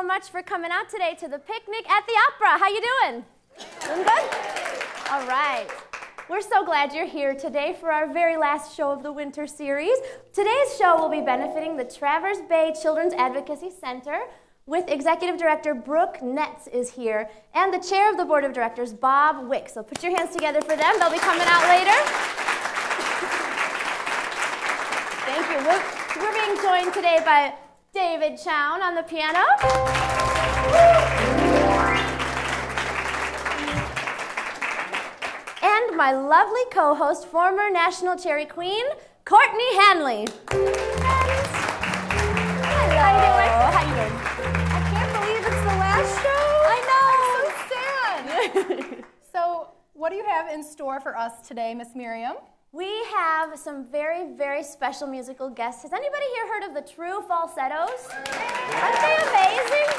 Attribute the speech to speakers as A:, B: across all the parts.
A: so much for coming out today to the picnic at the opera. How you doing? Doing good? All right. We're so glad you're here today for our very last show of the winter series. Today's show will be benefiting the Traverse Bay Children's Advocacy Center with Executive Director Brooke Netz is here and the Chair of the Board of Directors, Bob Wick. So put your hands together for them. They'll be coming out later. Thank you. We're being joined today by David Chown on the piano. And my lovely co-host, former National Cherry Queen, Courtney Hanley. Hello. How you doing?
B: I can't believe it's the last show.
A: I know.
B: I'm so sad. So, what do you have in store for us today, Miss Miriam?
A: We have some very, very special musical guests. Has anybody here heard of the True Falsettos? Aren't they amazing?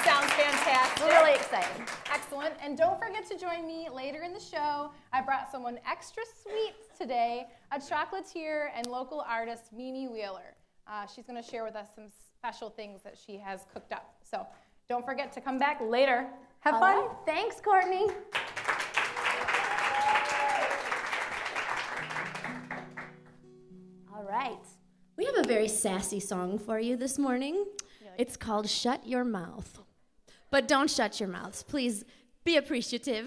B: Sounds fantastic.
A: We're really excited.
B: Excellent. And don't forget to join me later in the show. I brought someone extra sweet today, a chocolatier and local artist, Mimi Wheeler. She's going to share with us some special things that she has cooked up. So don't forget to come back later. Have fun.
A: Right. Thanks, Courtney. All right. We have a very sassy song for you this morning. It's called Shut Your Mouth. But don't shut your mouths. Please be appreciative.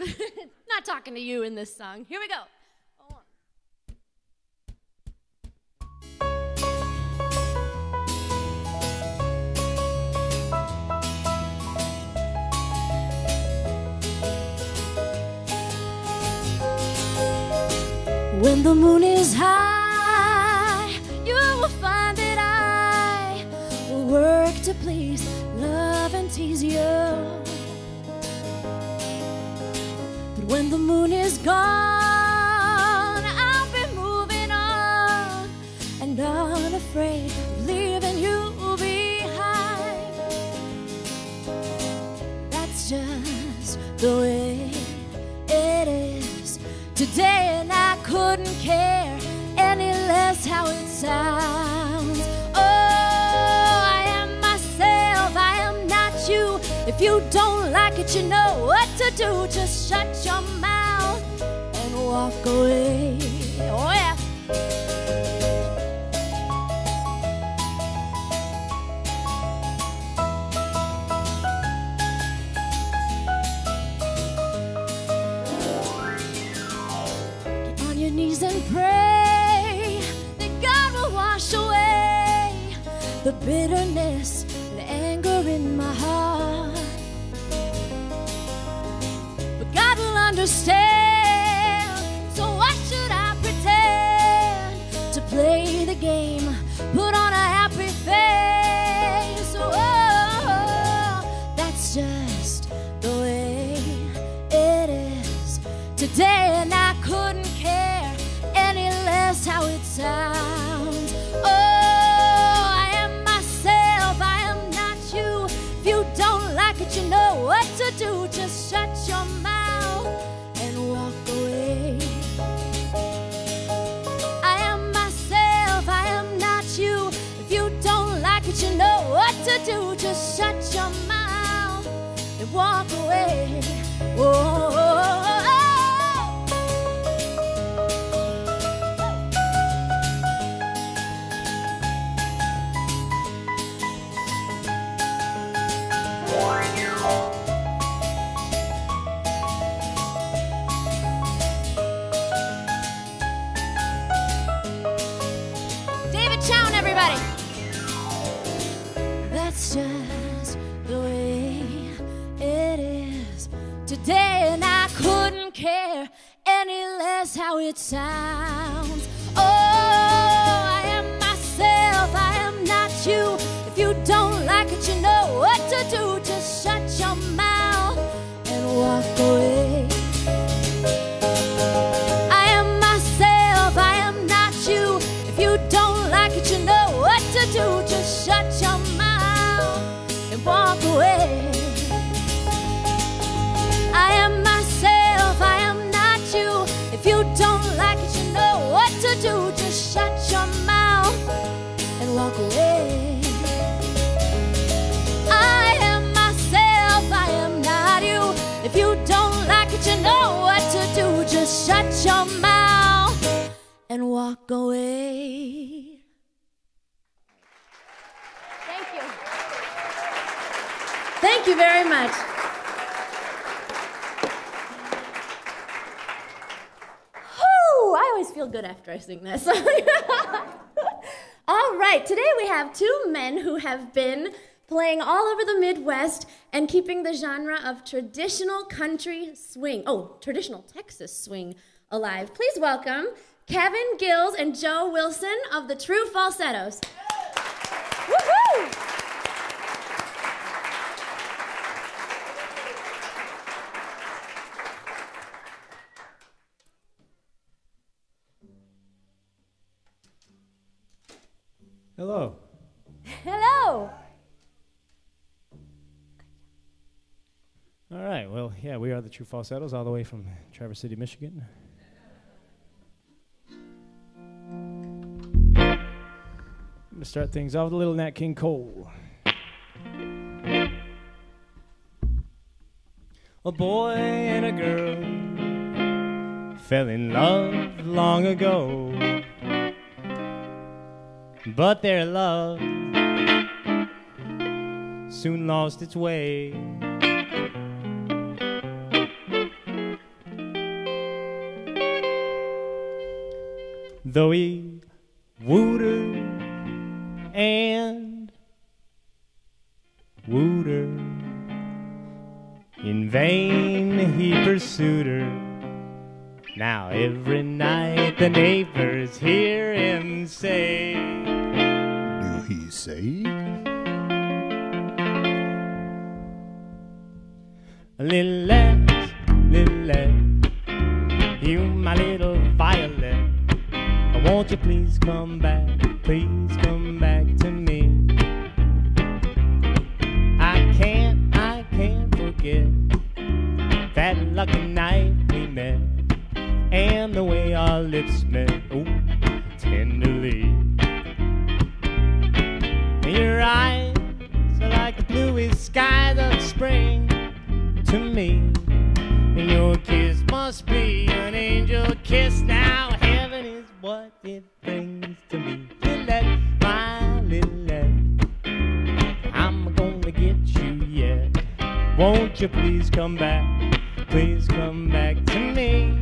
A: Not talking to you in this song. Here we go. When the moon is high, you will find that I will work to please, love and tease you. But when the moon is gone, I'll be moving on and unafraid of leaving you behind. That's just the way it is today, and I couldn't care any less how it sounds. Oh, I am myself, I am not you. If you don't like it, you know what to do. Just shut your mouth and walk away. Oh, yeah. Knees and pray that God will wash away the bitterness and anger in my heart. But God will understand, so why should I pretend to play the game, put on a happy face? Oh, that's just the way it is today, and I couldn't care any less how it sounds. Oh, I am myself, I am not you. If you don't like it, you know what to do. Just shut your mouth and walk away. I am myself, I am not you. If you don't like it, you know what to do. Just shut your mouth and walk away. Oh. David Chown, everybody. That's just the way it is today, and I couldn't care any less how it sounds. Oh, I am myself, I am not you. If you don't like it, you know what to do. Just shut your mouth and walk away. I am myself, I am not you. If you don't like it, you know what to do. Just shut your mouth and walk away. I am myself, I am not you. If you don't like it, you know what to do. Just shut your mouth and walk away. I am and walk away.
B: Thank you.
A: Thank you very much. Whew, I always feel good after I sing this. All right, today we have two men who have been playing all over the Midwest and keeping the genre of traditional traditional Texas swing alive. Please welcome Kevin Gills and Joe Wilson of the True Falsettos. Woohoo!
C: Hello.
A: Hello.
C: All right, well, yeah, we are the True Falsettos, all the way from Traverse City, Michigan. I'm going to start things off with a little Nat King Cole. A boy and a girl fell in love long ago, but their love soon lost its way. Though he wooed her and wooed her, in vain he pursued her. Now every night the neighbors hear him say,
D: Do he say?
C: Lilette, you my little violet, won't you please come back to me. I can't forget that lucky night we met, and the way our lips met, oh, tenderly. Your eyes are like the bluest skies of spring to me, and your kiss must be an angel kiss. Now heaven is what it brings to me. Lilette, my Lilette, I'm gonna get you yet. Won't you please come back to me.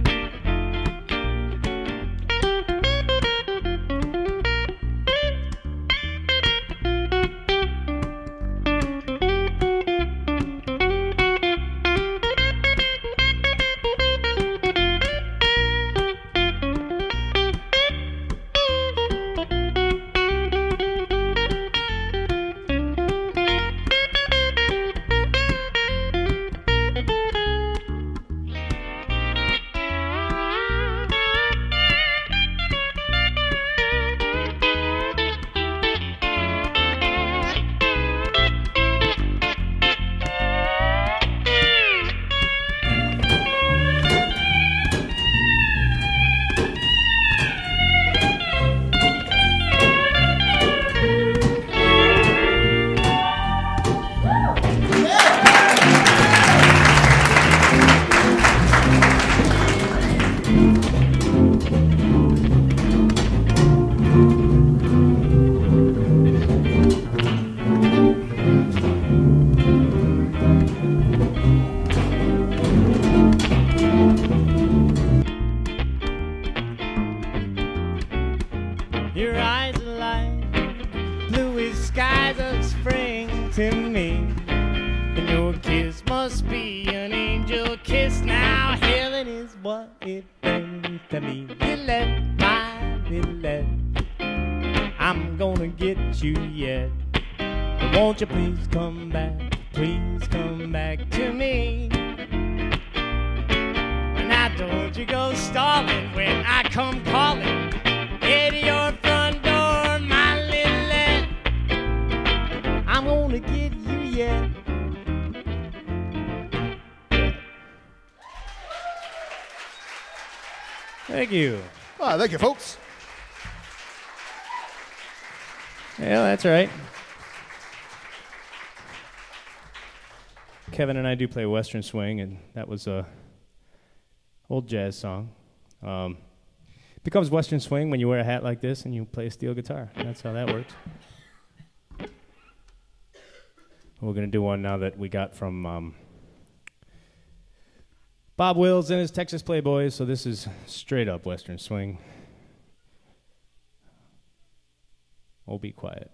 C: Your eyes are like bluest skies of spring to me, and your kiss must be an angel kiss. Now heaven is what it brings to me. Lilette, my Lilette, I'm gonna get you yet. But won't you please come back to me. Now don't you go stalling when I come calling at your front door, my Lilette. I'm gonna get you yet. Thank you.
D: Well, thank you, folks.
C: Yeah, that's right. Kevin and I do play Western swing, and that was a old jazz song. becomes Western swing when you wear a hat like this and you play a steel guitar. That's how that works. We're going to do one now that we got from Bob Wills and his Texas Playboys, so this is straight up Western swing. Oh, be quiet.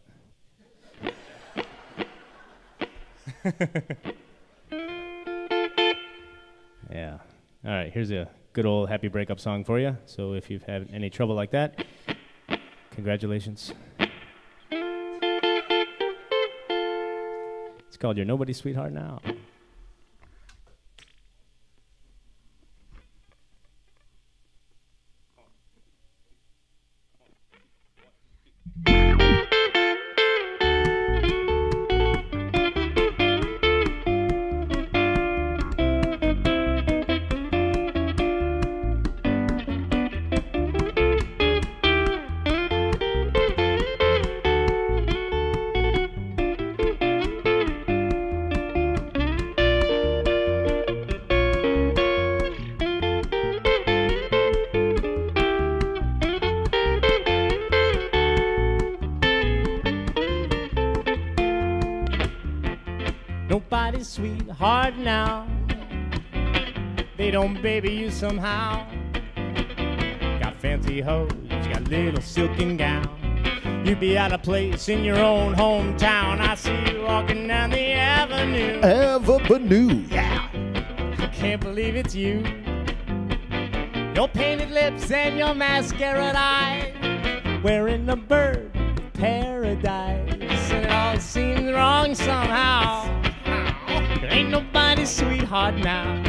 C: Yeah. All right, here's a good old happy breakup song for you. So if you've had any trouble like that, congratulations. It's called You're Nobody's Sweetheart Now. Nobody's sweetheart now. They don't baby you somehow. Got fancy hose, got little silken gown. You'd be out of place in your own hometown. I see you walking down the avenue.
D: Avenue, yeah.
C: I can't believe it's you. Your painted lips and your mascara eyes, wearing a bird paradise. And it all seems wrong somehow. There ain't nobody's sweetheart now.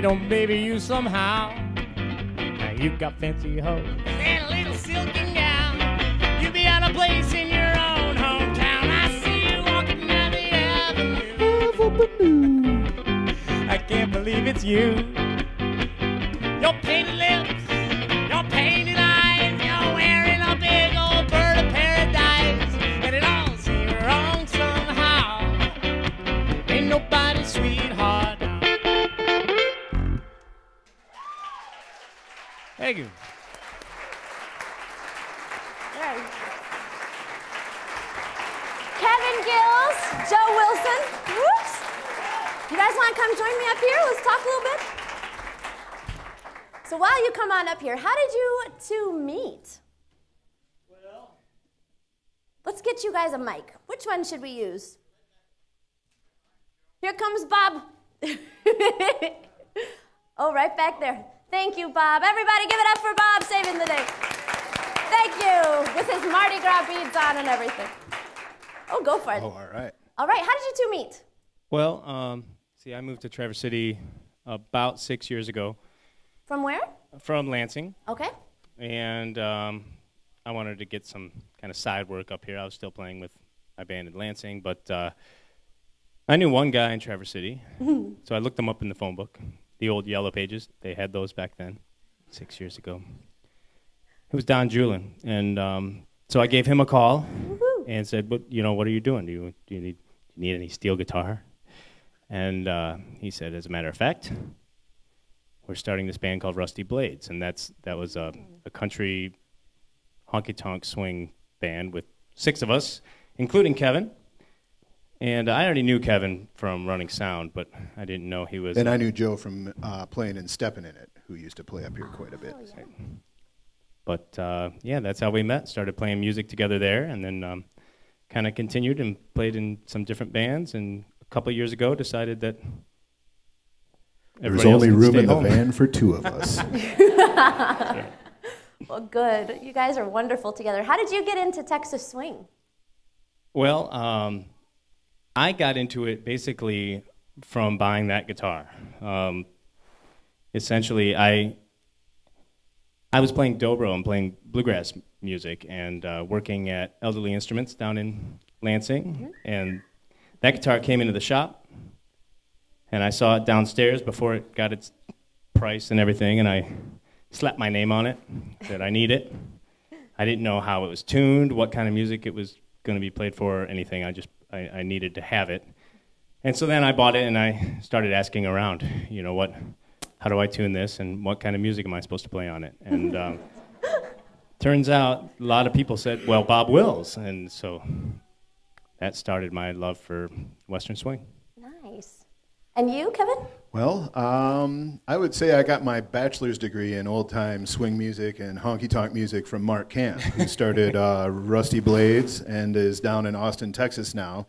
C: Don't baby you somehow. Now you got fancy hose and a little silken gown. You be out of place in your own hometown. I see you walking down the avenue. I can't believe it's you. Your painted lips, your painted eyes, you're wearing a big old bird of paradise, and it all seems wrong somehow. Ain't nobody's sweetheart. Thank you.
A: Right. Kevin Gills, Joe Wilson. Whoops. You guys want to come join me up here? Let's talk a little bit. So while you come on up here, how did you two meet? Well, let's get you guys a mic. Which one should we use? Here comes Bob. Oh, right back there. Thank you, Bob. Everybody give it up for Bob saving the day. Thank you. With his Mardi Gras beads on and everything. Oh, go for it.
D: Oh, all right.
A: All right, how did you two meet?
C: Well, I moved to Traverse City about 6 years ago.
A: From where?
C: From Lansing.
A: Okay.
C: And I wanted to get some kind of side work up here. I was still playing with my band in Lansing, but I knew one guy in Traverse City, so I looked him up in the phone book, the old Yellow Pages. They had those back then, 6 years ago. It was Don Julin, and so I gave him a call and said, "What are you doing? Do you need any steel guitar?" And he said, "As a matter of fact, we're starting this band called Rusty Blades," and that was a country honky-tonk swing band with 6 of us, including Kevin. And I already knew Kevin from Running Sound, but I didn't know he was...
D: And I knew Joe from playing and stepping in it, who used to play up here quite a bit.
A: Oh, yeah.
C: But, yeah, that's how we met. Started playing music together there, and then kind of continued and played in some different bands, and a couple of years ago decided that
D: There's only room in the van for 2 of us.
C: Yeah.
A: Well, good. You guys are wonderful together. How did you get into Texas swing?
C: Well, I got into it basically from buying that guitar. Essentially, I was playing dobro and playing bluegrass music and working at Elderly Instruments down in Lansing. And that guitar came into the shop, and I saw it downstairs before it got its price and everything, and I slapped my name on it, said I need it. I didn't know how it was tuned, what kind of music it was going to be played for, or anything. I needed to have it. And so then I bought it, and I started asking around, how do I tune this, and what kind of music am I supposed to play on it? And turns out a lot of people said, well, Bob Wills. And so that started my love for Western swing.
A: Nice. And you, Kevin?
D: Well, I would say I got my bachelor's degree in old-time swing music and honky-tonk music from Mark Camp, who started Rusty Blades and is down in Austin, Texas now,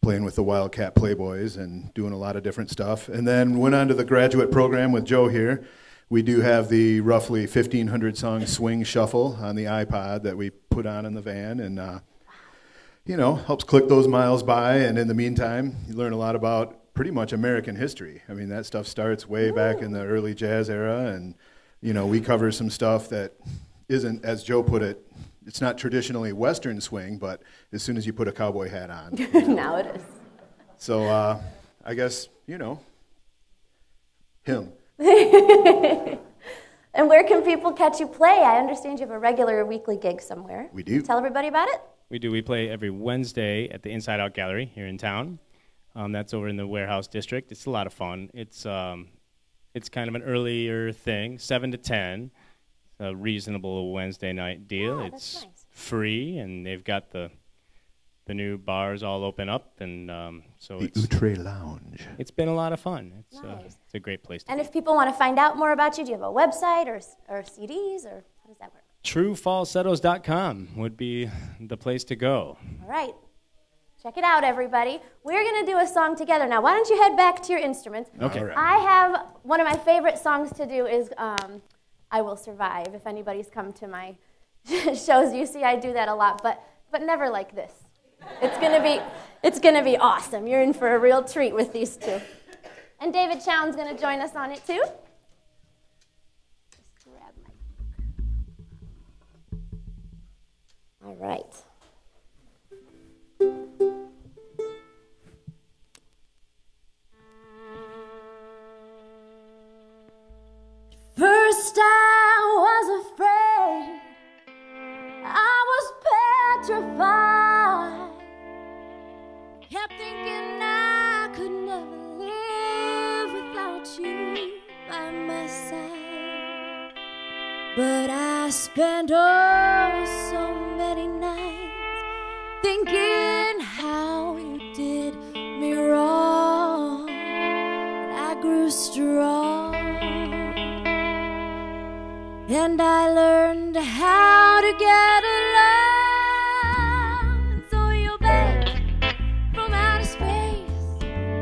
D: playing with the Wildcat Playboys and doing a lot of different stuff. And then went on to the graduate program with Joe here. We do have the roughly 1,500-song swing shuffle on the iPod that we put on in the van, and helps click those miles by. And in the meantime, you learn a lot about pretty much American history. I mean, that stuff starts way back in the early jazz era, and we cover some stuff that isn't, as Joe put it, it's not traditionally Western swing, but as soon as you put a cowboy hat on.
A: Now it is.
D: So I guess, him.
A: And where can people catch you play? I understand you have a regular weekly gig somewhere.
D: We do.
A: Tell everybody about it.
C: We do. We play every Wednesday at the Inside Out Gallery here in town. That's over in the Warehouse District. It's a lot of fun. It's kind of an earlier thing, 7 to 10. A reasonable Wednesday night deal.
A: Oh,
C: it's
A: that's nice.
C: Free, and they've got the new bars all open up, and so
D: the Outre Lounge.
C: It's been a lot of fun. It's
A: Nice.
C: It's a great place to
A: And
C: be.
A: if people want to find out more about you, do you have a website or CDs, or how does that work?
C: TrueFalsettos.com would be the place to go.
A: All right. Check it out, everybody. We're going to do a song together. Now, why don't you head back to your instruments?
C: Okay.
D: All right.
A: I have one of my favorite songs to do is I Will Survive. If anybody's come to my shows, you see I do that a lot, but never like this. It's gonna be awesome. You're in for a real treat with these two. And David Chown's going to join us on it, too. Just grab my book. All right. First I was afraid, I was petrified, kept thinking I could never live without you by my side. But I spent so many nights thinking how you did me wrong, and I grew strong. And I learned how to get along. So you're back from outer space.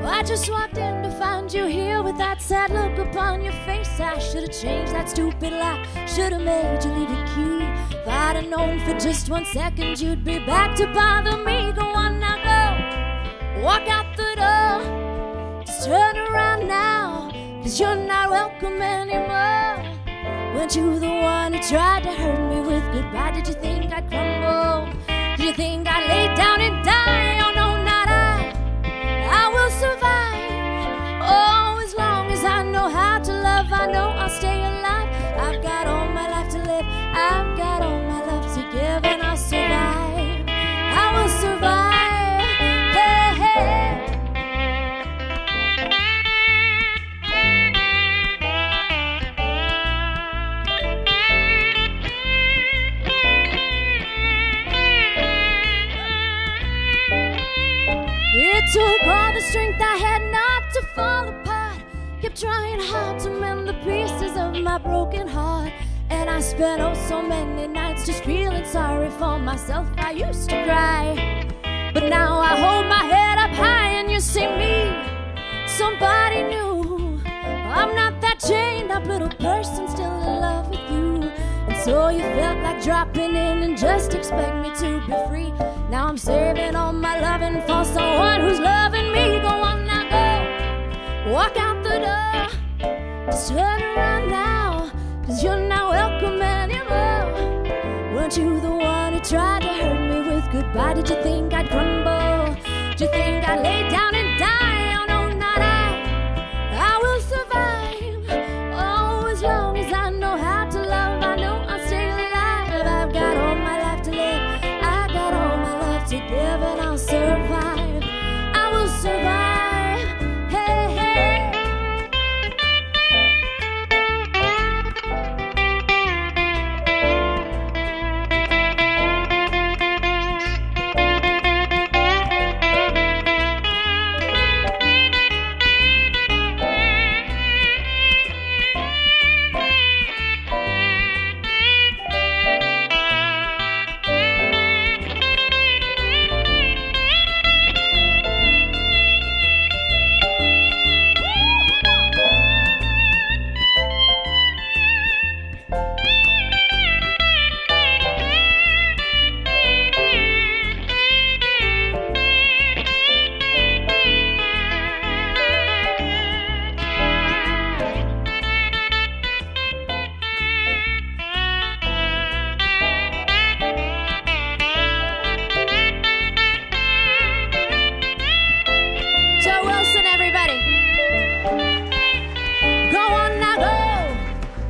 A: I just walked in to find you here with that sad look upon your face. I should have changed that stupid lock, should have made you leave the key. If I'd have known for just 1 second you'd be back to bother me. Go on now, go, walk out the door. Just turn around now, 'cause you're not welcome anymore. Weren't you the one who tried to hurt me with goodbye? Did you think I'd crumble? Did you think I'd lay down and die? Oh no, not I. I will survive. Oh, as long as I know how to love, I know I'll stay alive. I've got all my life to live. I've got all my love to give, and I'll survive. I will survive. Hey, hey. It took all the strength I had not to fall apart. Kept trying hard to mend the pieces of my broken heart. And I spent oh so many nights just feeling sorry for myself. I used to cry, but now I hold my head up high and you see me, somebody new. I'm not that chained up little person still in love with you. And so you felt like dropping in and just expect me to be free. Now I'm saving all my loving for someone who's loving me. Go on now, go. Walk out the door. Just turn around now, 'cause you're not welcome anymore. Weren't you the one who tried to hurt me with goodbye? Did you think I'd crumble? Did you think I'd lay down and die? Oh no, not I. I will survive. Oh, as long as I know how to love, I know I'll stay alive. I've got all my life to live. I got all my love to give, and I'll survive. I will survive. Hey, hey.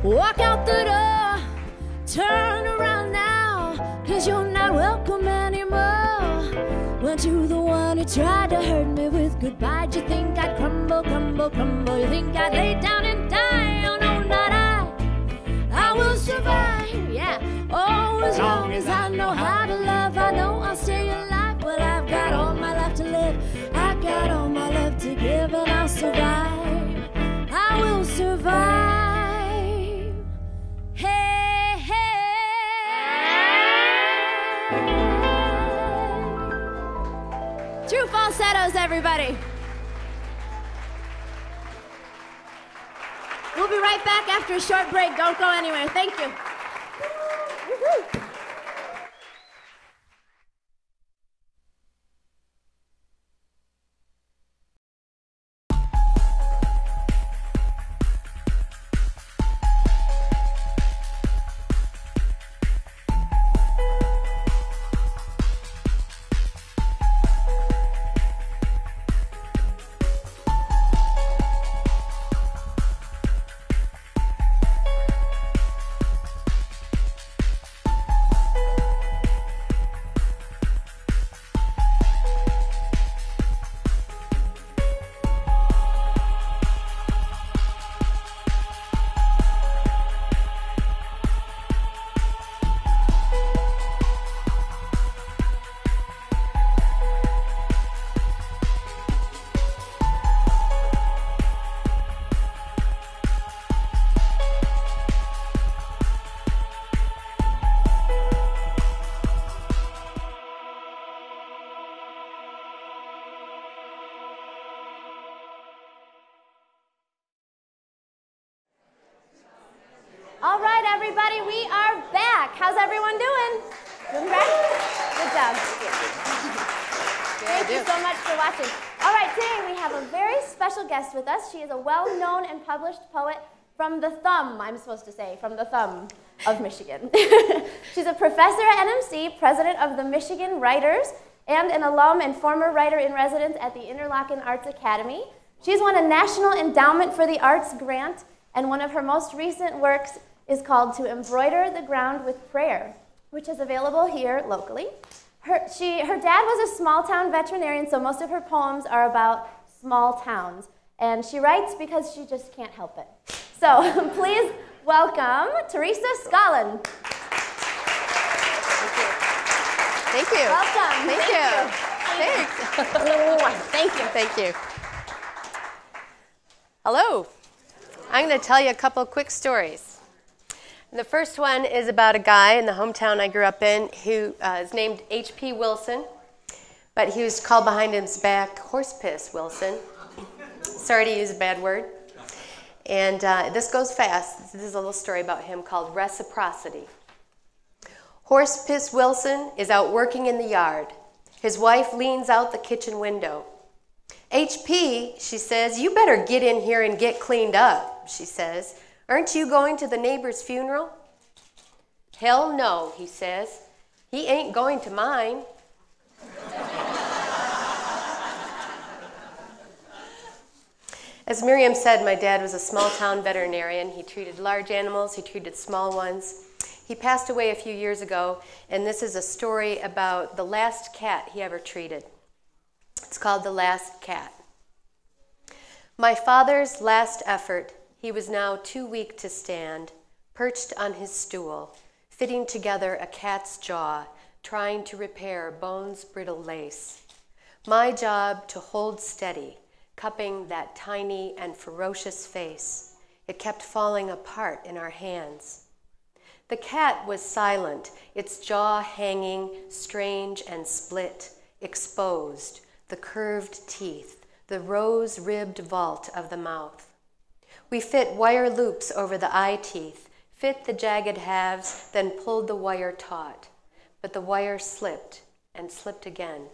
A: Walk out the door, turn around now, 'cause you're not welcome anymore. Weren't you the one who tried to hurt me with goodbye? Did you think I'd crumble, crumble, crumble? You think I'd lay down and die? Oh no, not I. I will survive, yeah. Oh, as long as I know how to love, I know I'll stay alive. Well, I've got all my life to live. I've got all my love to give, and I'll survive. I will survive. Hey, hey. True Falsettos, everybody. We'll be right back after a short break. Don't go anywhere. Thank you. Woo-hoo. All right, everybody, we are back. How's everyone doing? Doing great? Good job. Thank you so much for watching. All right, today we have a very special guest with us. She is a well-known and published poet
E: from the thumb, I'm supposed to say, from the thumb of Michigan. She's a professor at NMC, president of the Michigan Writers, and an alum and former writer-in-residence at the Interlochen Arts Academy. She's won a National Endowment for the Arts grant, and one of her most recent works is called To Embroider the Ground with Prayer, which is available here locally. Her dad was a small-town veterinarian, so most of her poems are about small towns. And she writes because she just can't help it. So please welcome Teresa Scollon.
F: Thank you.
E: Welcome.
F: Thank you. Thanks.
E: Thank you.
F: Thank you. Hello. I'm going to tell you a couple quick stories. The first one is about a guy in the hometown I grew up in who is named H.P. Wilson, but he was called behind his back Horse Piss Wilson. Sorry to use a bad word. And this goes fast. This is a little story about him called Reciprocity. Horse Piss Wilson is out working in the yard. His wife leans out the kitchen window. "HP," she says, "you better get in here and get cleaned up," she says. "Aren't you going to the neighbor's funeral?" "Hell no," he says. "He ain't going to mine." As Miriam said, my dad was a small-town veterinarian. He treated large animals. He treated small ones. He passed away a few years ago, and this is a story about the last cat he ever treated. It's called The Last Cat. My father's last effort, he was now too weak to stand, perched on his stool, fitting together a cat's jaw, trying to repair bone's brittle lace. My job to hold steady, cupping that tiny and ferocious face. It kept falling apart in our hands. The cat was silent, its jaw hanging, strange and split, exposed, the curved teeth, the rose-ribbed vault of the mouth. We fit wire loops over the eye teeth, fit the jagged halves, then pulled the wire taut. But the wire slipped and slipped again.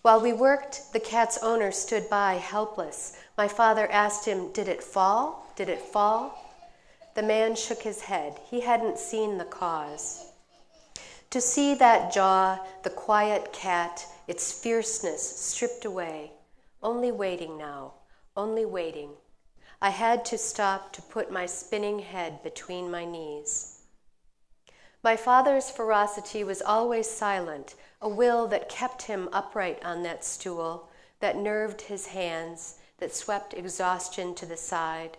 F: While we worked, the cat's owner stood by, helpless. My father asked him, "Did it fall? Did it fall?" The man shook his head. He hadn't seen the cause. To see that jaw, the quiet cat, its fierceness stripped away, only waiting now, only waiting. I had to stop to put my spinning head between my knees. My father's ferocity was always silent, a will that kept him upright on that stool, that nerved his hands, that swept exhaustion to the side.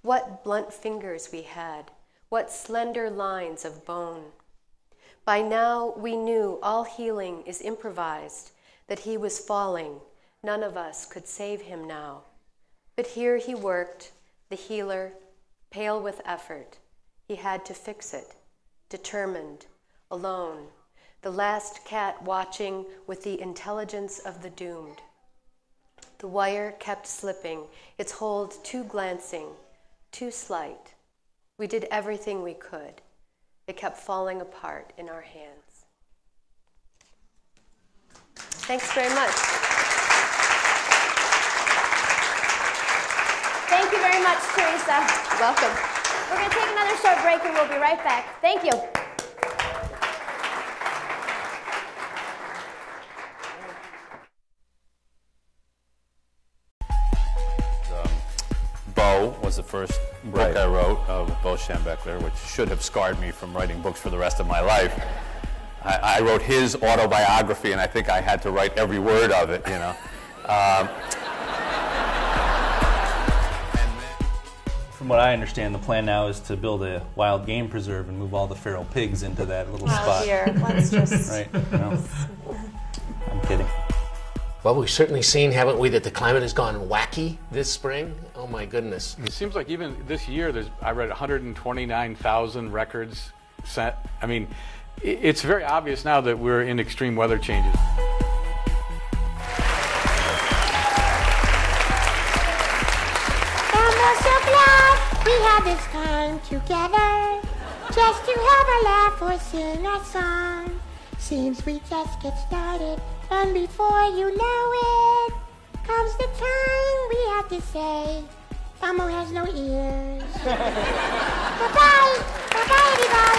F: What blunt fingers we had, what slender lines of bone. By now we knew all healing is improvised, that he was falling. None of us could save him now. But here he worked, the healer, pale with effort. He had to fix it, determined, alone. The last cat watching with the intelligence of the doomed. The wire kept slipping, its hold too glancing, too slight. We did everything we could. It kept falling apart in our hands. Thanks very much.
E: Thank you very much, Teresa.
F: Welcome.
E: We're going to take another short break and we'll be right back. Thank you.
G: Was the first book I wrote of Bo Schembechler, which should have scarred me from writing books for the rest of my life. I wrote his autobiography, and I think I had to write every word of it, you know.
H: From what I understand, the plan now is to build a wild game preserve and move all the feral pigs into that little spot.
F: Here, let's just...
H: Right? No. I'm kidding.
I: Well, we've certainly seen, haven't we, that the climate has gone wacky this spring? Oh my goodness.
J: It seems like even this year, I read 129,000 records set. I mean, it's very obvious now that we're in extreme weather changes.
K: I'm so glad we had this time together, just to have a laugh or sing a song. Seems we just get started, and before you know it, comes the time we have to say Elmo has no ears. Bye-bye. Bye-bye, everybody.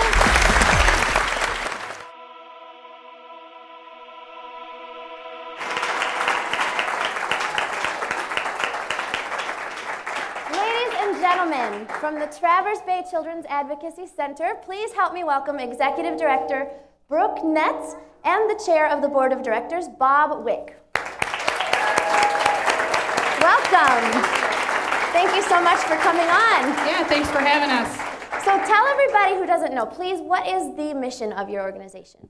E: Gentlemen, from the Traverse Bay Children's Advocacy Center, please help me welcome Executive Director Brooke Netz and the Chair of the Board of Directors, Bob Wick. Welcome. Thank you so much for coming on.
B: Yeah, thanks for having us.
E: So tell everybody who doesn't know, please, what is the mission of your organization?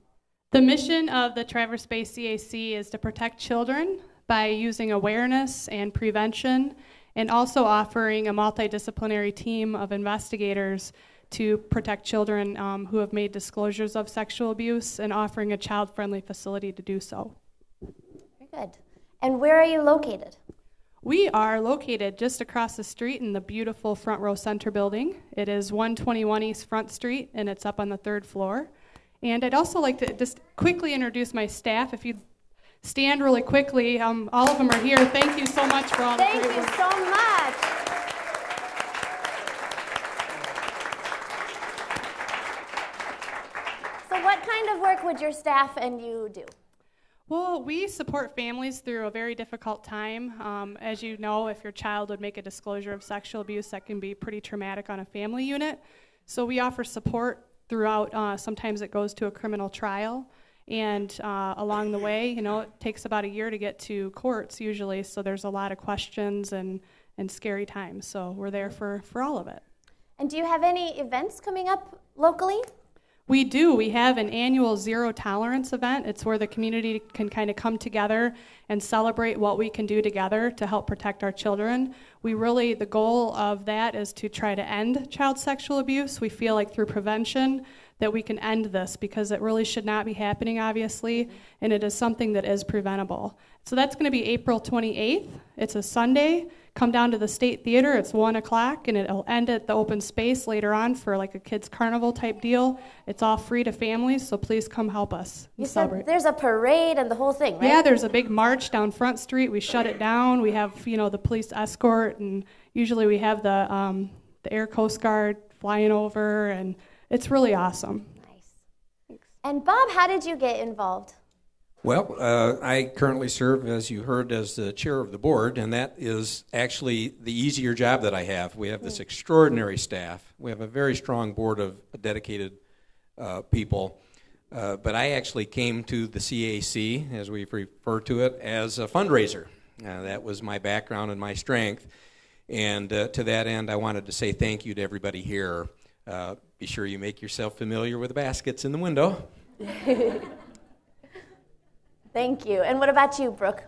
L: The mission of the Traverse Bay CAC is to protect children by using awareness and prevention, and also offering a multidisciplinary team of investigators to protect children who have made disclosures of sexual abuse, and offering a child-friendly facility to do so.
E: Very good. And where are you located?
L: We are located just across the street in the beautiful Front Row Center building. It is 121 East Front Street, and it's up on the 3rd floor. And I'd also like to just quickly introduce my staff. If you'd stand really quickly. All of them are here. Thank you so much for all the great work.
E: Thank you so much. So what kind of work would your staff and you do?
L: Well, we support families through a very difficult time. As you know, if your child would make a disclosure of sexual abuse, that can be pretty traumatic on a family unit. So we offer support throughout. Sometimes it goes to a criminal trial. And along the way, you know, it takes about a year to get to courts usually, so there's a lot of questions and scary times. So we're there for all of it.
E: And do you have any events coming up locally?
L: We do. We have an annual Zero Tolerance event. It's where the community can kind of come together and celebrate what we can do together to help protect our children. The goal of that is to try to end child sexual abuse. We feel like through prevention that we can end this, because it really should not be happening, obviously, and it is something that is preventable. So that's going to be April 28th. It's a Sunday. Come down to the State Theater. It's 1 o'clock, and it'll end at the open space later on for like a kids' carnival type deal. It's all free to families, so please come help us and celebrate.
E: Said there's a parade and the whole thing, right?
L: Yeah, there's a big march down Front Street. We shut it down. We have, you know, the police escort, and usually we have the Air Coast Guard flying over, and it's really awesome.
E: Nice. Thanks. And Bob, how did you get involved?
M: Well, I currently serve, as you heard, as the chair of the board, and that is actually the easier job that I have. We have this extraordinary staff. We have a very strong board of dedicated people. But I actually came to the CAC, as we refer to it, as a fundraiser. That was my background and my strength. And to that end, I wanted to say thank you to everybody here. Be sure you make yourself familiar with the baskets in the window.
E: Thank you. And what about you, Brooke?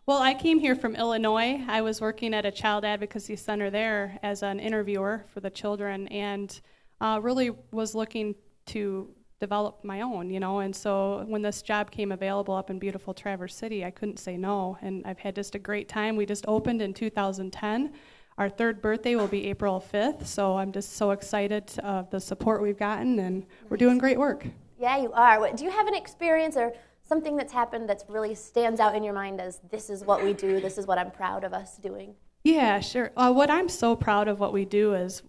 L: Well, I came here from Illinois. I was working at a child advocacy center there as an interviewer for the children, and really was looking to develop my own, you know. And so when this job came available up in beautiful Traverse City, I couldn't say no, and I've had just a great time. We just opened in 2010. Our 3rd birthday will be April 5th, so I'm just so excited of the support we've gotten, and we're doing great work.
E: Yeah, you are. Do you have an experience or something that's happened that really stands out in your mind as this is what we do, this is what I'm proud of us doing?
L: Yeah, sure. What I'm so proud of what we do is,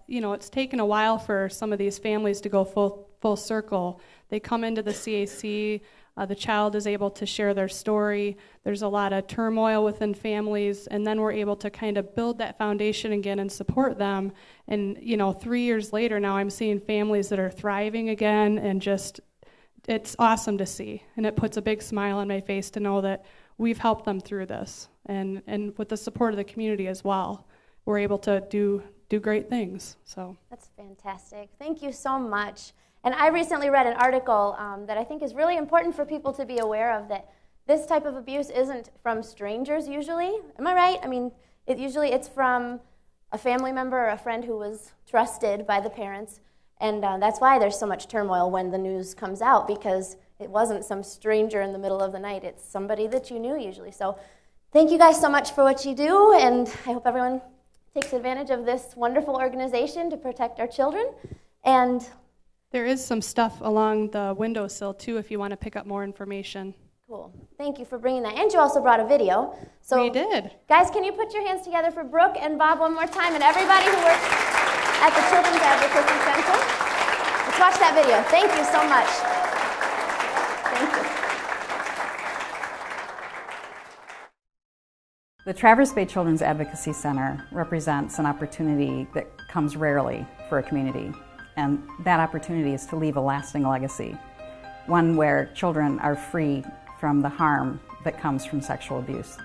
L: you know, it's taken a while for some of these families to go full circle. They come into the CAC, the child is able to share their story. There's a lot of turmoil within families, and then we're able to kind of build that foundation again and support them. And, you know, 3 years later now, I'm seeing families that are thriving again, and just, it's awesome to see. And it puts a big smile on my face to know that we've helped them through this. And with the support of the community as well, we're able to do great things. So
E: that's fantastic. Thank you so much. And I recently read an article that I think is really important for people to be aware of, that this type of abuse isn't from strangers usually. Am I right? I mean, it's from a family member or a friend who was trusted by the parents. And that's why there's so much turmoil when the news comes out, because it wasn't some stranger in the middle of the night. It's somebody that you knew usually. So thank you guys so much for what you do, and I hope everyone takes advantage of this wonderful organization to protect our children. And
L: there is some stuff along the windowsill, too, if you want to pick up more information.
E: Cool. Thank you for bringing that. And you also brought a video. So
L: We did.
E: Guys, can you put your hands together for Brooke and Bob one more time and everybody who works at the Children's Advocacy Center? Let's watch that video. Thank you so much. Thank you.
N: The Traverse Bay Children's Advocacy Center represents an opportunity that comes rarely for a community, and that opportunity is to leave a lasting legacy, one where children are free from the harm that comes from sexual abuse.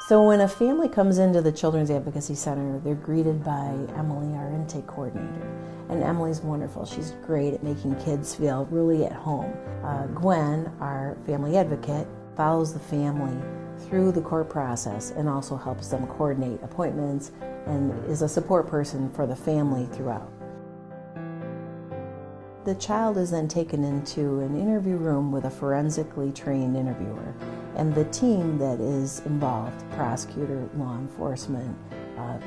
O: So when a family comes into the Children's Advocacy Center, they're greeted by Emily, our intake coordinator. And Emily's wonderful. She's great at making kids feel really at home. Gwen, our family advocate, follows the family through the court process and also helps them coordinate appointments and is a support person for the family throughout. The child is then taken into an interview room with a forensically trained interviewer, and the team that is involved, prosecutor, law enforcement,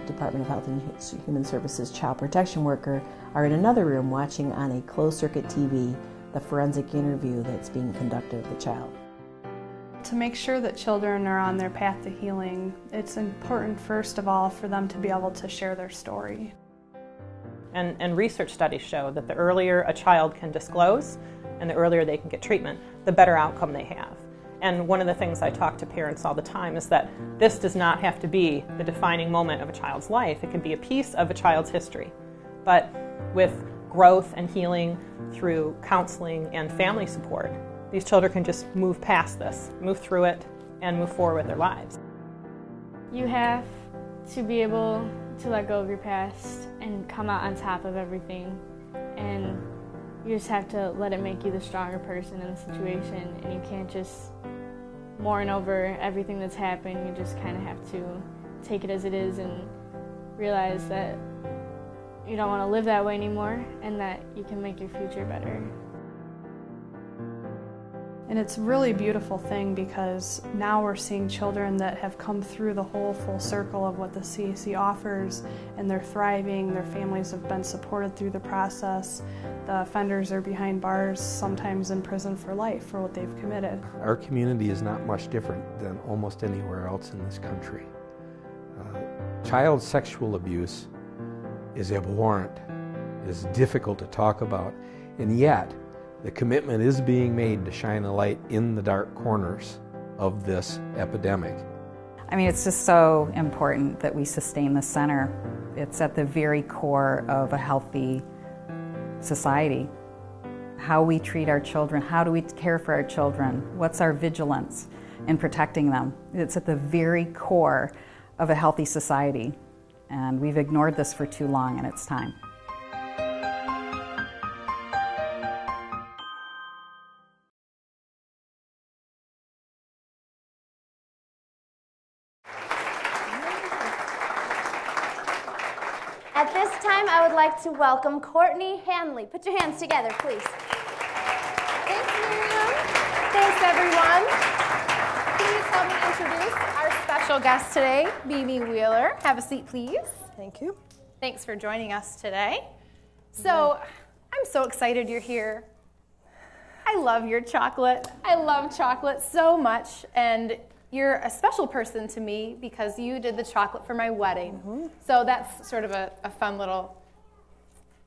O: Department of Health and Human Services child protection worker, are in another room watching on a closed-circuit TV the forensic interview that's being conducted of the child.
L: To make sure that children are on their path to healing, it's important, first of all, for them to be able to share their story.
P: And research studies show that the earlier a child can disclose and the earlier they can get treatment, the better outcome they have. And one of the things I talk to parents all the time is that this does not have to be the defining moment of a child's life. It can be a piece of a child's history. But with growth and healing through counseling and family support, these children can just move past this, move through it, and move forward with their lives.
Q: You have to be able to let go of your past and come out on top of everything. And you just have to let it make you the stronger person in the situation, and you can't just mourn over everything that's happened. You just kind of have to take it as it is and realize that you don't want to live that way anymore and that you can make your future better.
L: And it's a really beautiful thing because now we're seeing children that have come through the whole full circle of what the CAC offers, and they're thriving, their families have been supported through the process. The offenders are behind bars, sometimes in prison for life for what they've committed.
M: Our community is not much different than almost anywhere else in this country. Child sexual abuse is abhorrent, is difficult to talk about, and yet the commitment is being made to shine a light in the dark corners of this epidemic.
N: I mean, it's just so important that we sustain the center. It's at the very core of a healthy society. How we treat our children, how do we care for our children, what's our vigilance in protecting them. It's at the very core of a healthy society, and we've ignored this for too long, and it's time.
E: At this time, I would like to welcome Courtney Hanley. Put your hands together, please.
B: Thanks, Miriam. Thanks, everyone. Please help me introduce our special guest today, Mimi Wheeler. Have a seat, please.
R: Thank you.
B: Thanks for joining us today. So, I'm so excited you're here. I love your chocolate. I love chocolate so much, and you're a special person to me because you did the chocolate for my wedding.
R: Mm-hmm.
B: So that's sort of a fun little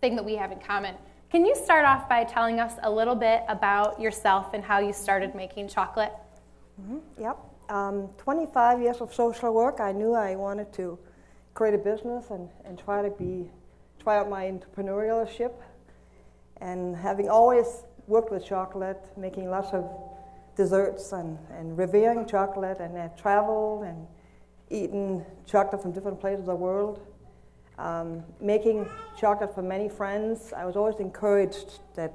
B: thing that we have in common. Can you start off by telling us a little bit about yourself and how you started making chocolate?
R: Mm-hmm. Yep. 25 years of social work. I knew I wanted to create a business and try out my entrepreneurship. And having always worked with chocolate, making lots of desserts and revering chocolate, and I traveled and eaten chocolate from different places of the world. Making chocolate for many friends, I was always encouraged that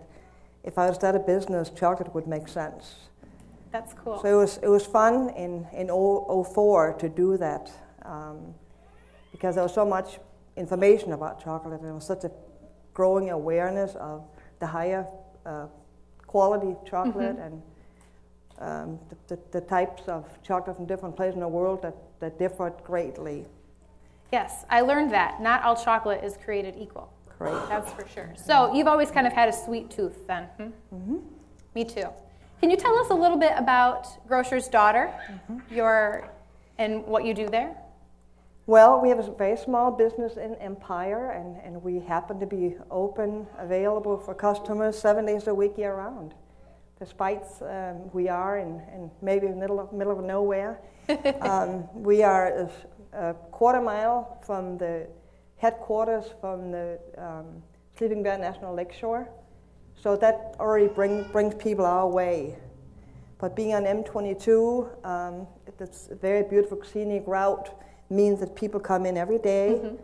R: if I would start a business, chocolate would make sense.
B: That's cool.
R: So it was fun in 2004 to do that because there was so much information about chocolate, and there was such a growing awareness of the higher quality of chocolate and the types of chocolate from different places in the world that differed greatly.
B: Yes, I learned that. Not all chocolate is created equal.
R: great.
B: That's for sure. So you've always kind of had a sweet tooth then.
R: Mm-hmm.
B: Me too. Can you tell us a little bit about Grocer's Daughter, and what you do there?
R: Well, we have a very small business in Empire, and we happen to be open, available for customers 7 days a week, year round. Despite we are in maybe the middle of nowhere, we are a quarter mile from the headquarters from the Sleeping Bear National Lakeshore, so that already brings people our way. But being on M22, it's a very beautiful scenic route, means that people come in every day,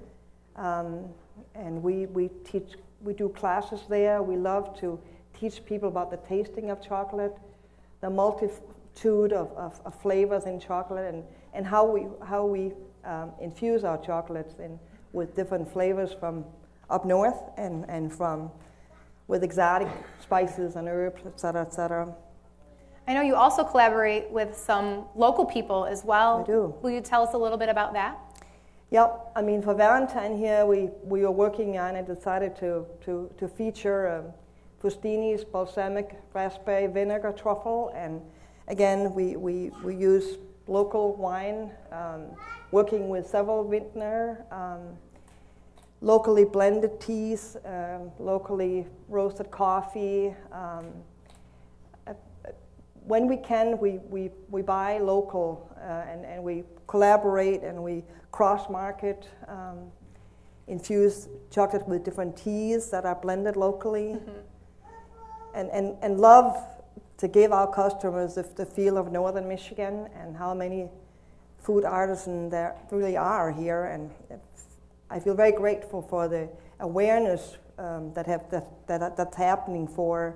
R: and we do classes there. We love to teach people about the tasting of chocolate, the multitude of flavors in chocolate, and how we infuse our chocolates with different flavors from up north and from with exotic spices and herbs, et cetera, et cetera.
B: I know you also collaborate with some local people as well.
R: I do.
B: Will you tell us a little bit about that?
R: Yep. I mean, for Valentine here, we were working on and decided to feature Fustini's balsamic raspberry vinegar truffle, and again, we use local wine, working with several vintner, locally blended teas, locally roasted coffee. When we can, we buy local, and we collaborate and we cross-market, infuse chocolate with different teas that are blended locally, and love to give our customers the feel of northern Michigan and how many food artisans there really are here. And I feel very grateful for the awareness that's happening for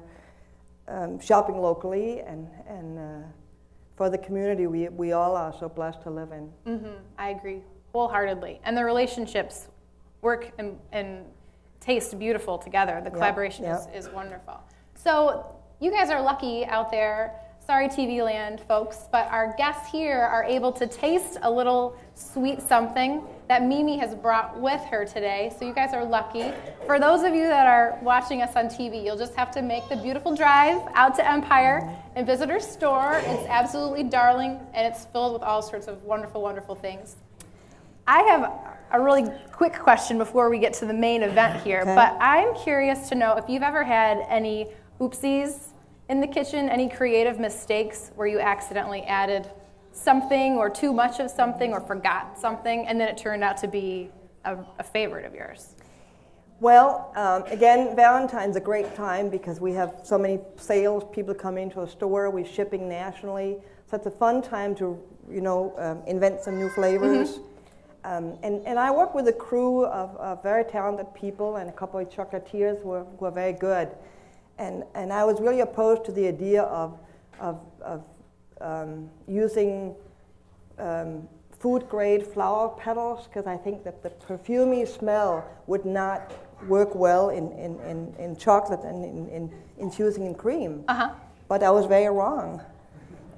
R: shopping locally and for the community we all are so blessed to live in.
B: I agree wholeheartedly. And the relationships work and taste beautiful together. The collaboration is wonderful. So you guys are lucky out there. Sorry, TV land folks, but our guests here are able to taste a little sweet something that Mimi has brought with her today. So you guys are lucky. For those of you that are watching us on TV, you'll just have to make the beautiful drive out to Empire and visit her store. It's absolutely darling, and it's filled with all sorts of wonderful, wonderful things. I have a really quick question before we get to the main event here, but I'm curious to know if you've ever had any oopsies in the kitchen, any creative mistakes where you accidentally added something or too much of something or forgot something, and then it turned out to be a favorite of yours.
R: Well, again, Valentine's a great time because we have so many sales. People come into a store. We're shipping nationally, so it's a fun time to invent some new flavors. And I work with a crew of very talented people and a couple of chocolatiers who are very good. And I was really opposed to the idea of using food-grade flower petals because I think that the perfumey smell would not work well in chocolate and in infusing in cream. But I was very wrong.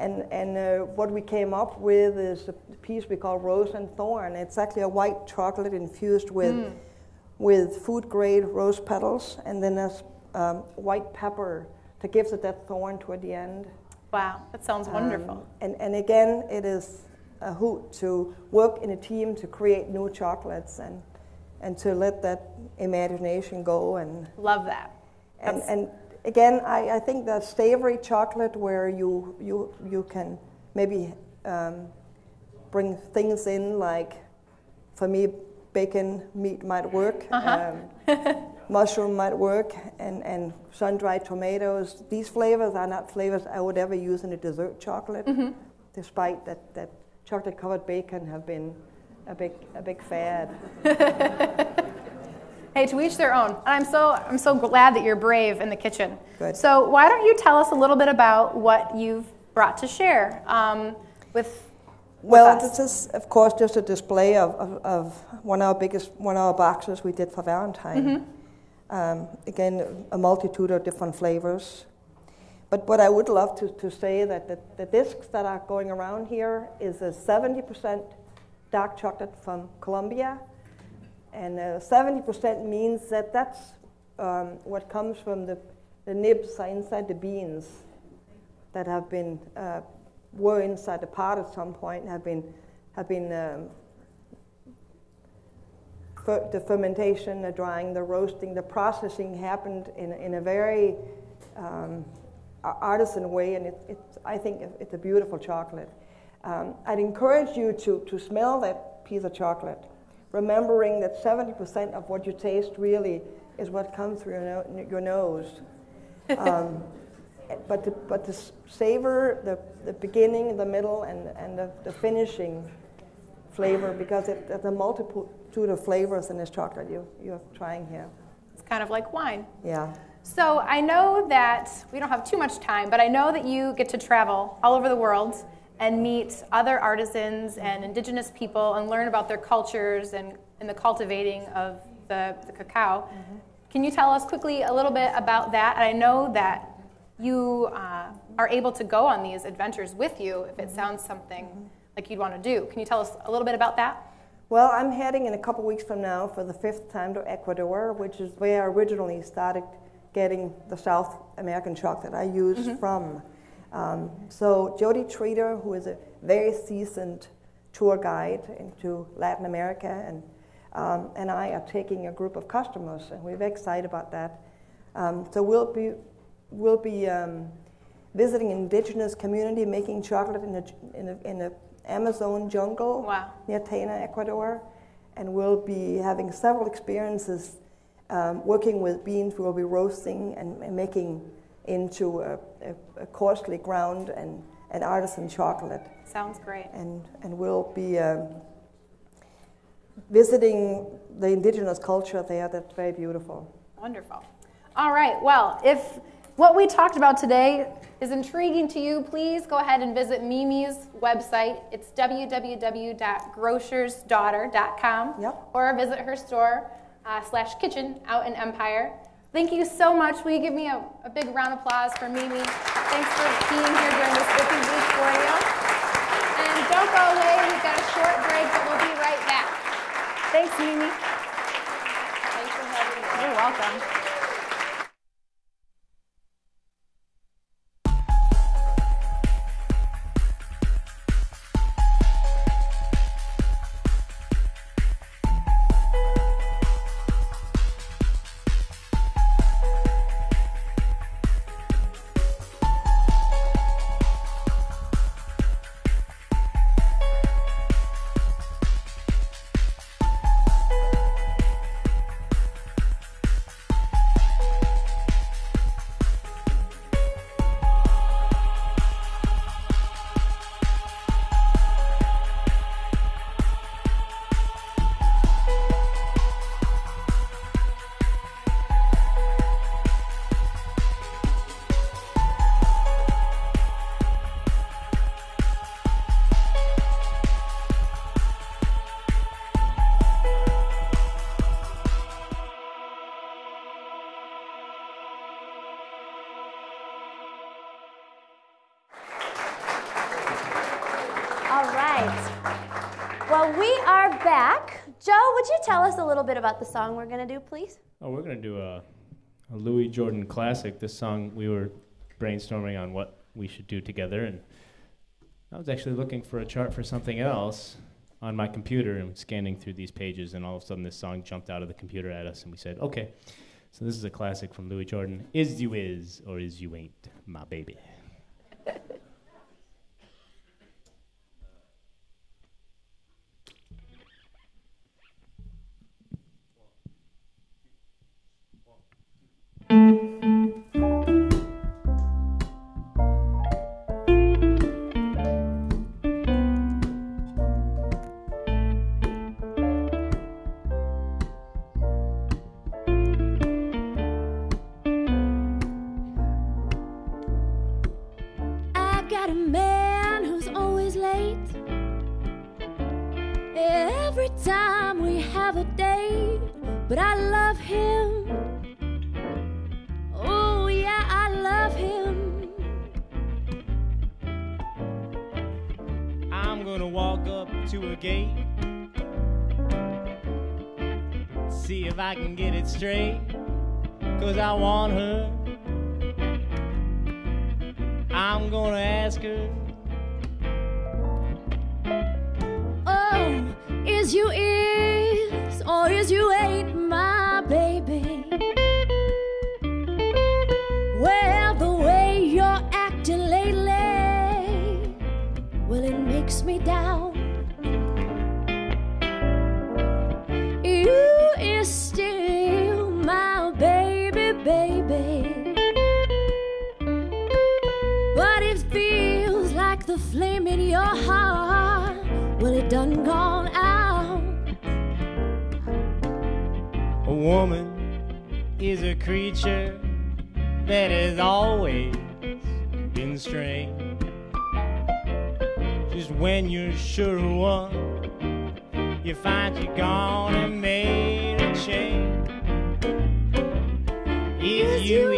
R: And what we came up with is a piece we call Rose and Thorn. It's actually a white chocolate infused with food-grade rose petals, and then there's white pepper to give it that thorn toward the end.
B: Wow, that sounds wonderful.
R: And again, it is a hoot to work in a team to create new chocolates and to let that imagination go. And
B: love that.
R: And again, I think that savory chocolate where you can maybe bring things in like, for me, bacon, meat might work. Mushroom might work, and sun-dried tomatoes. These flavors are not flavors I would ever use in a dessert chocolate, despite that chocolate-covered bacon have been a big fad.
B: Hey, to each their own. I'm so glad that you're brave in the kitchen.
R: Good.
B: So why don't you tell us a little bit about what you've brought to share with us?
R: This is, of course, just a display of one of our boxes we did for Valentine. Again, a multitude of different flavors. But what I would love to say that the discs that are going around here is a 70% dark chocolate from Colombia, And 70% means that that's what comes from the nibs are inside the beans that have been were inside the pot at some point, have been the fermentation, the drying, the roasting, the processing happened in a very artisan way, and I think it's a beautiful chocolate. I'd encourage you to smell that piece of chocolate, remembering that 70% of what you taste really is what comes through your nose. But the savor, the beginning, the middle, and the finishing flavor, because there's a multitude of flavors in this chocolate you're trying here.
B: It's kind of like wine.
R: Yeah.
B: So I know that we don't have too much time, but I know that you get to travel all over the world and meet other artisans and indigenous people and learn about their cultures and the cultivating of the cacao.
R: Mm-hmm.
B: Can you tell us quickly a little bit about that? And I know that you are able to go on these adventures with you if it sounds something like you'd want to do. Can you tell us a little bit about that?
R: Well, I'm heading in a couple weeks from now for the 5th time to Ecuador, which is where I originally started getting the South American chocolate I use from. So Jody Treater, who is a very seasoned tour guide into Latin America, and I are taking a group of customers, and we're very excited about that. So we'll be visiting an indigenous community making chocolate in the Amazon jungle near Tena, Ecuador, and we'll be having several experiences working with beans we'll be roasting and making into a coarsely ground and artisan chocolate.
B: Sounds great.
R: And we'll be visiting the indigenous culture there. That's very beautiful.
B: Wonderful. All right. Well, if what we talked about today is intriguing to you, please go ahead and visit Mimi's website. It's www.grocersdaughter.com, or visit her store /kitchen out in Empire. Thank you so much. Will you give me a big round of applause for Mimi? Thanks for being here during this busy week for you. And don't go away. We've got a short break, but we'll be right back. Thanks, Mimi. Thanks for having me. You're welcome.
E: Well, we are back. Joe, would you tell us a little bit about the song we're going to do, please?
C: Oh, we're going to do a Louis Jordan classic. This song, we were brainstorming on what we should do together, and I was actually looking for a chart for something else on my computer and scanning through these pages, and all of a sudden this song jumped out of the computer at us, and we said, okay, so this is a classic from Louis Jordan, Is You Is or Is You Ain't My Baby.
A: But I love him. Oh yeah, I love him.
C: I'm gonna walk up to a gate, see if I can get it straight, 'cause I want her. I'm gonna ask her.
A: Oh, is you is or is you ain't my baby? Well, the way you're acting lately, well, it makes me down. You is still my baby, baby, but it feels like the flame in your heart, well, it done gone out.
C: A woman is a creature that has always been strange. Just when you're sure of one, you find you're gone and made a change. Is you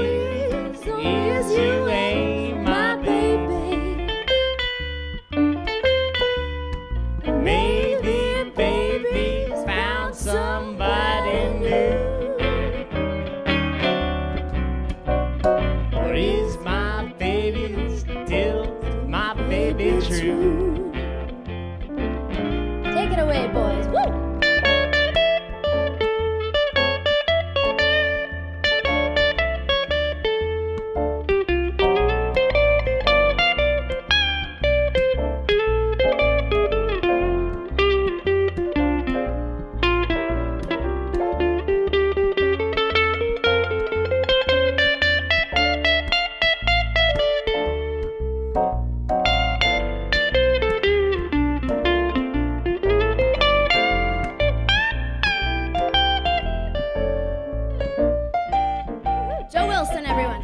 C: ain't my baby. Maybe baby's found somebody new. Or is my baby still my baby true?
A: Take it away, boys. Woo! Joe Wilson, everyone.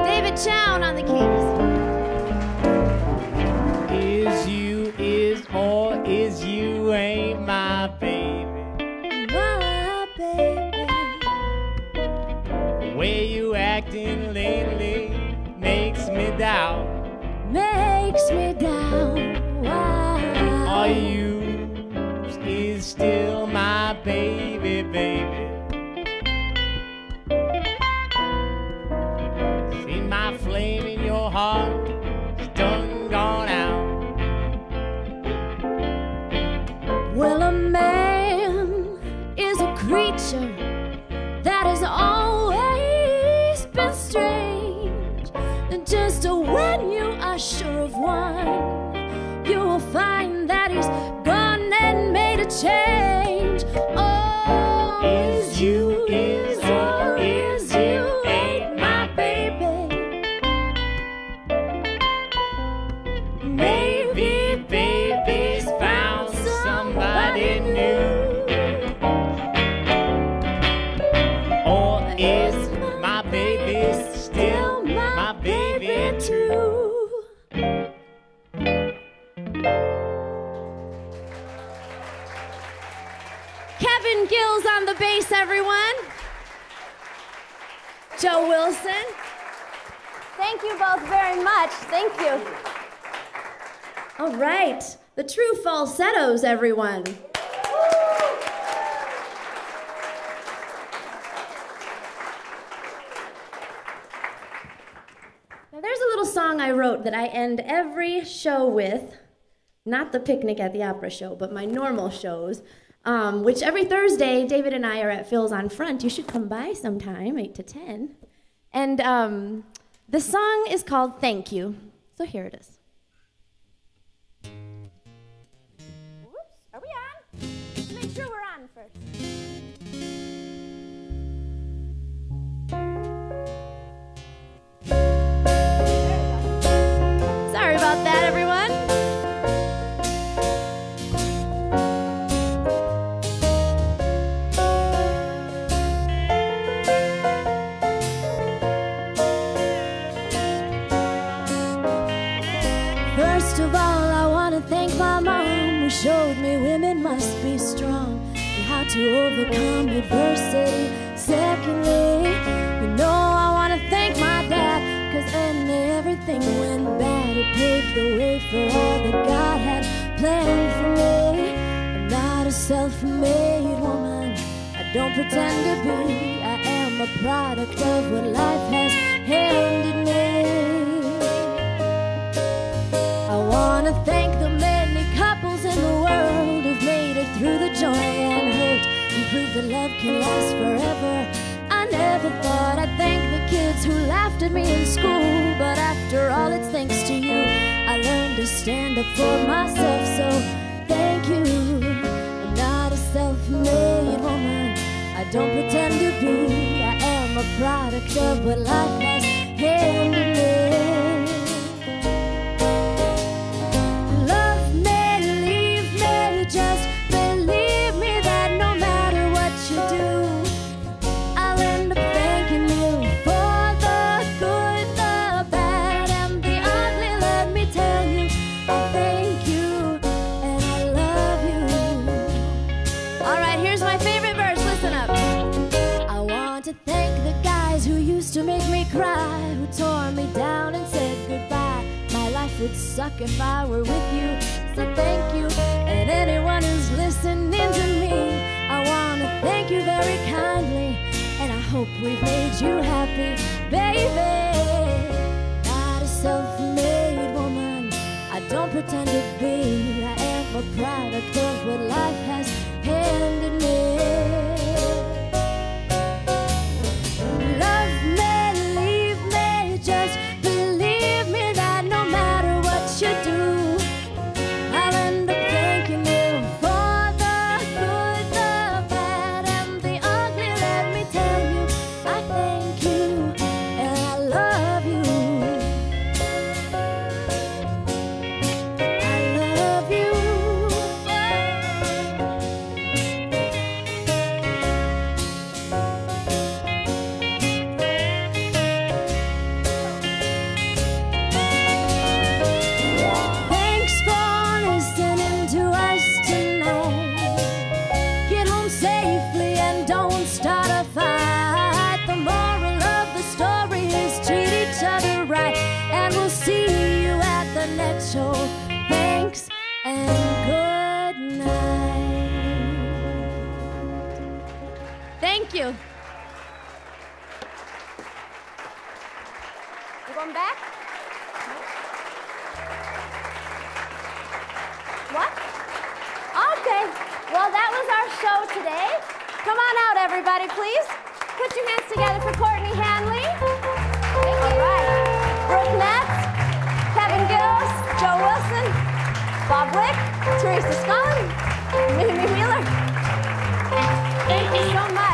A: David Chown on the keys.
C: Is you is or is you ain't my baby?
A: My baby.
C: The way you acting lately makes me doubt.
A: Makes me down. Why?
C: Are you is still my baby, baby? See my flame in your heart, it's done gone out.
A: Well, a man is a creature that has always been strange. And just when you are sure of one, you will find that he's gone and made a change. Oh, is you is or is you ain't my baby?
C: Maybe baby's found somebody new. Or is my baby still my baby true?
A: Kevin Gills on the bass, everyone. Joe Wilson.
E: Thank you both very much. Thank you.
A: All right, the True Falsettos, everyone. Now, there's a little song I wrote that I end every show with, not the Picnic at the Opera show, but my normal shows, which every Thursday, David and I are at Phil's on Front. You should come by sometime, 8 to 10. And the song is called Thank You. So here it is.
E: Are we on? Let's make sure we're on first.
A: Sorry about that, everyone. overcome adversity. Secondly, you know I want to thank my dad, 'cause when everything went bad, it paved the way for all that God had planned for me. I'm not a self-made woman, I don't pretend to be. I am a product of what life has handed me. I want to thank the many couples in the world who've made it through the joy and hurt and proved that love can last forever. I never thought I'd thank the kids who laughed at me in school, but after all, it's thanks to you I learned to stand up for myself, so thank you. I'm not a self-made woman, I don't pretend to be. I am a product of what life has handed me. Love me, leave me, just believe me that no matter what you do, I'll end up thanking you for the good, the bad, and the ugly. Let me tell you, I thank you and I love you. All right, here's my favorite verse, listen up. I want to thank the guys who used to make me cry, who tore me down and said goodbye. My life would suck if I were with you, so thank you. And anyone who's listening to me, I want to thank you very kindly, and I hope we've made you happy, baby. Not a self-made woman, I don't pretend to be. I am a product of what life has handed me. Love me, leave me, just believe me that no matter what you do, I'll end up thanking you for the good, the bad, and the ugly. Let me tell you, I thank you and I love you. I love you. Thanks for listening to us tonight. Get home safely and don't start a fight. The moral of the story is treat each other right. And we'll see you at the next show. Thanks and good night. Thank you.
E: You going back? What? Okay. Well, that was our show today. Come on out, everybody, please. Put your hands together for Courtney Hanley. All right. Brooke Metz, Kevin Gills, Joe Wilson, Bob Wick, Teresa Scollon, Mimi Wheeler. Thank you so much.